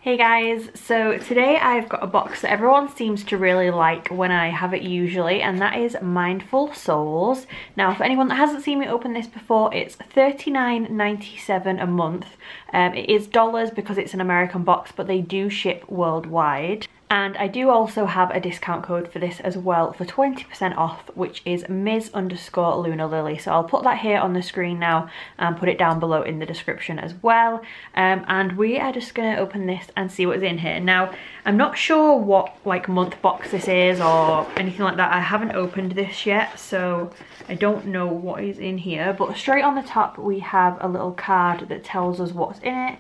Hey guys, so today I've got a box that everyone seems to really like when I have it usually, and that is Mindful Souls. Now for anyone that hasn't seen me open this before, it's $39.97 a month. It is dollars because it's an American box, but they do ship worldwide. And I do also have a discount code for this as well for 20% off, which is Ms_LunaLily. So I'll put that here on the screen now and put it down below in the description as well. And we are just going to open this and see what's in here. Now, I'm not sure what like month box this is or anything like that. I haven't opened this yet, so I don't know what is in here. But straight on the top, we have a little card that tells us what's in it.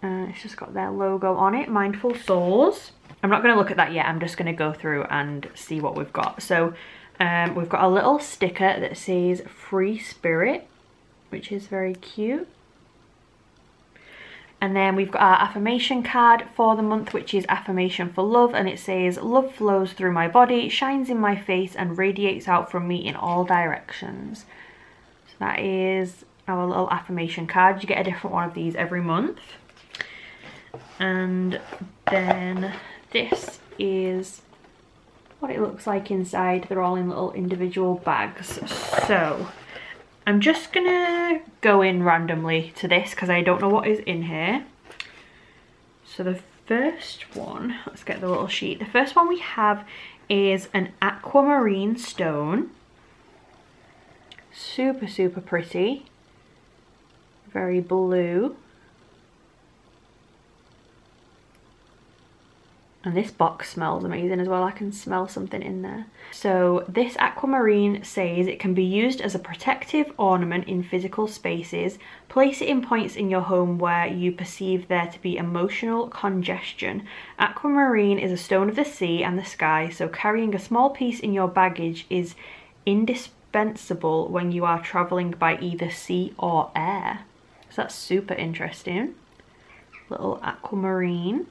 It's just got their logo on it, Mindful Souls. I'm not going to look at that yet, I'm just going to go through and see what we've got. So we've got a little sticker that says Free Spirit, which is very cute. And then we've got our affirmation card for the month, which is Affirmation for Love, and it says, love flows through my body, shines in my face and radiates out from me in all directions. So that is our little affirmation card. You get a different one of these every month. And then this is what it looks like inside. They're all in little individual bags. So I'm just gonna go in randomly to this because I don't know what is in here. So the first one, let's get the little sheet. The first one we have is an Aquamarine stone. Super, super pretty. Very blue. And this box smells amazing as well. I can smell something in there. So this aquamarine says it can be used as a protective ornament in physical spaces. Place it in points in your home where you perceive there to be emotional congestion. Aquamarine is a stone of the sea and the sky, so carrying a small piece in your baggage is indispensable when you are traveling by either sea or air. So that's super interesting. Little aquamarine.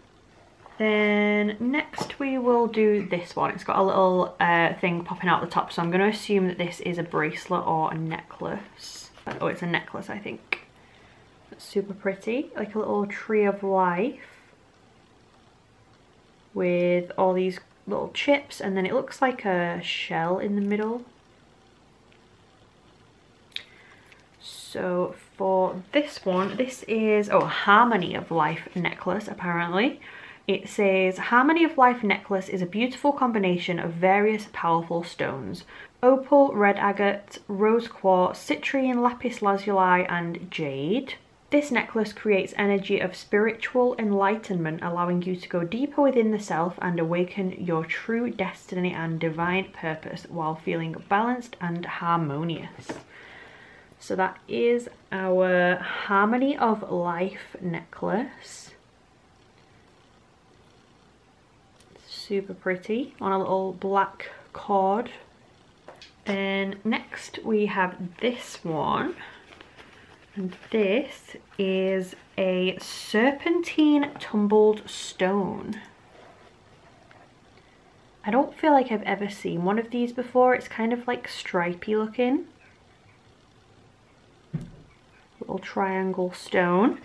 Then next we will do this one. It's got a little thing popping out the top, so I'm going to assume that this is a bracelet or a necklace. Oh, it's a necklace, I think. That's super pretty, like a little tree of life with all these little chips, and then it looks like a shell in the middle. So for this one, this is, oh, Harmony of Life necklace apparently. It says, Harmony of Life necklace is a beautiful combination of various powerful stones. Opal, red agate, rose quartz, citrine, lapis lazuli, and jade. This necklace creates energy of spiritual enlightenment, allowing you to go deeper within the self and awaken your true destiny and divine purpose while feeling balanced and harmonious. So that is our Harmony of Life necklace. Super pretty on a little black cord. Then next we have this one, and this is a Serpentine Tumblestone. I don't feel like I've ever seen one of these before. It's kind of like stripy looking. Little triangle stone.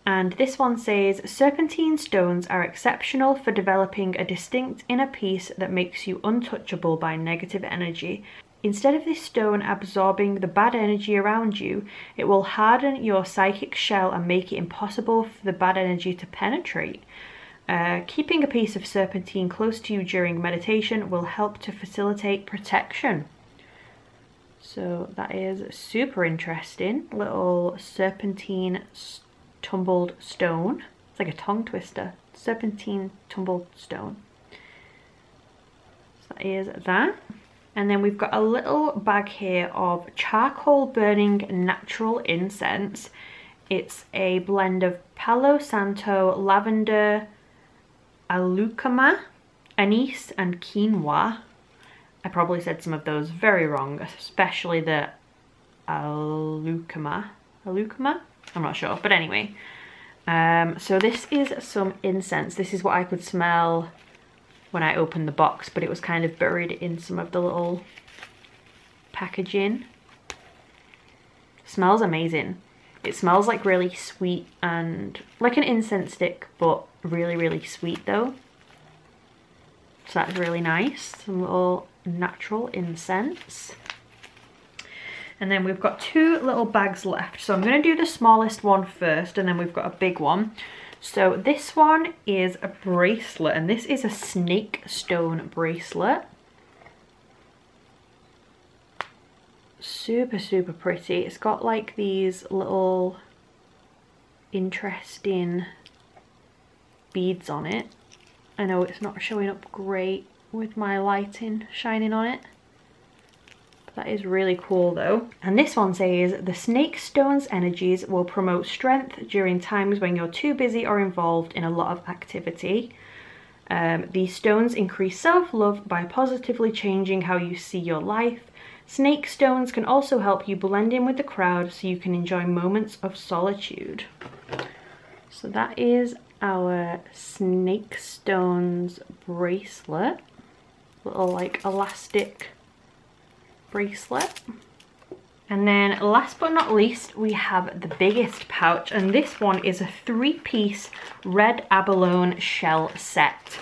And this one says, serpentine stones are exceptional for developing a distinct inner peace that makes you untouchable by negative energy. Instead of this stone absorbing the bad energy around you, it will harden your psychic shell and make it impossible for the bad energy to penetrate. Keeping a piece of serpentine close to you during meditation will help to facilitate protection. So that is super interesting. Little serpentine tumbled stone. It's like a tongue twister. Serpentine tumbled stone. So that is that. And then we've got a little bag here of charcoal burning natural incense. It's a blend of Palo Santo, lavender, alucama, anise, and quinoa. I probably said some of those very wrong, especially the alucama. Alucama? I'm not sure, but anyway. So this is some incense. This is what I could smell when I opened the box, but it was kind of buried in some of the little packaging. Smells amazing. It smells like really sweet and like an incense stick, but really, really sweet though. So that's really nice. Some little natural incense. And then we've got 2 little bags left. So I'm going to do the smallest one first, and then we've got a big one. So this one is a bracelet, and this is a snake stone bracelet. Super, super pretty. It's got like these little interesting beads on it. I know it's not showing up great with my lighting shining on it. That is really cool though. And this one says, the snake stone's energies will promote strength during times when you're too busy or involved in a lot of activity. These stones increase self-love by positively changing how you see your life. Snake stones can also help you blend in with the crowd so you can enjoy moments of solitude. So that is our snake stones bracelet. Little like elastic bracelet. And then last but not least, we have the biggest pouch, and this one is a 3-piece red abalone shell set.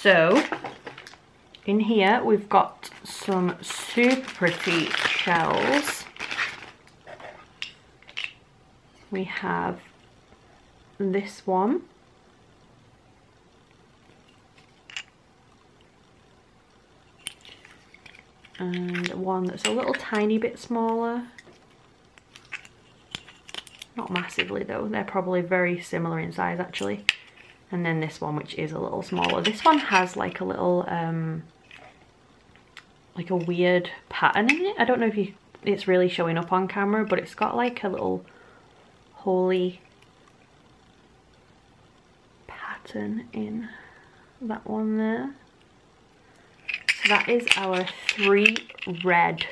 So in here we've got some super pretty shells. We have this one. And one that's a little tiny bit smaller. Not massively though, they're probably very similar in size actually. And then this one, which is a little smaller. This one has like a little, like a weird pattern in it. I don't know if it's really showing up on camera, but it's got like a little holy pattern in that one there. So that is our 3 red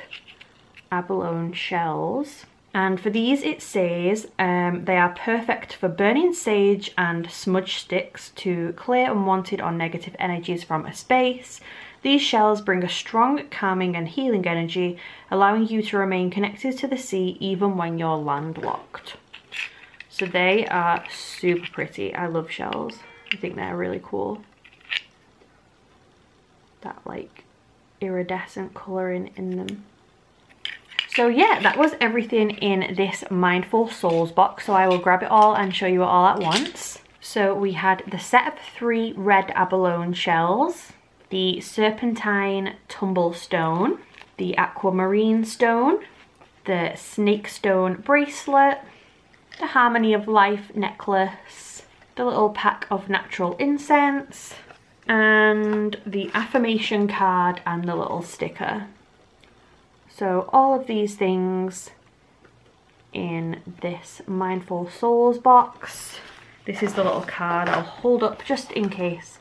abalone shells. And for these it says they are perfect for burning sage and smudge sticks to clear unwanted or negative energies from a space. These shells bring a strong, calming and healing energy, allowing you to remain connected to the sea even when you're landlocked. So they are super pretty. I love shells. I think they're really cool. That like iridescent colouring in them. So yeah, that was everything in this Mindful Souls box. So I will grab it all and show you it all at once. So we had the set of 3 red abalone shells, the Serpentine Tumblestone, the Aquamarine stone, the snake stone bracelet, the Harmony of Life necklace, the little pack of natural incense, and the affirmation card and the little sticker. So all of these things in this Mindful Souls box. This is the little card I'll hold up just in case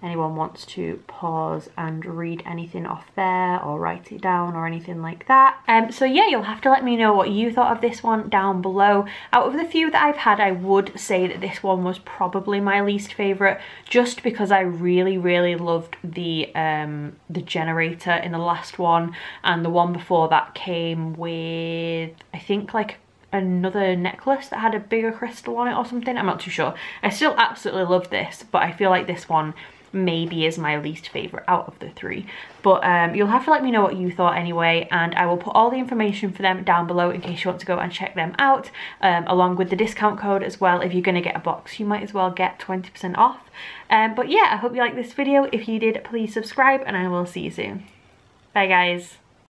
anyone wants to pause and read anything off there or write it down or anything like that. So yeah, you'll have to let me know what you thought of this one down below. Out of the few that I've had, I would say that this one was probably my least favourite, just because I really, really loved the generator in the last one, and the one before that came with, I think, like another necklace that had a bigger crystal on it or something. I'm not too sure. I still absolutely love this, but I feel like this one maybe is my least favourite out of the 3. But you'll have to let me know what you thought anyway, and I will put all the information for them down below in case you want to go and check them out, along with the discount code as well. If you're going to get a box, you might as well get 20% off. But yeah, I hope you liked this video. If you did, please subscribe, and I will see you soon. Bye guys.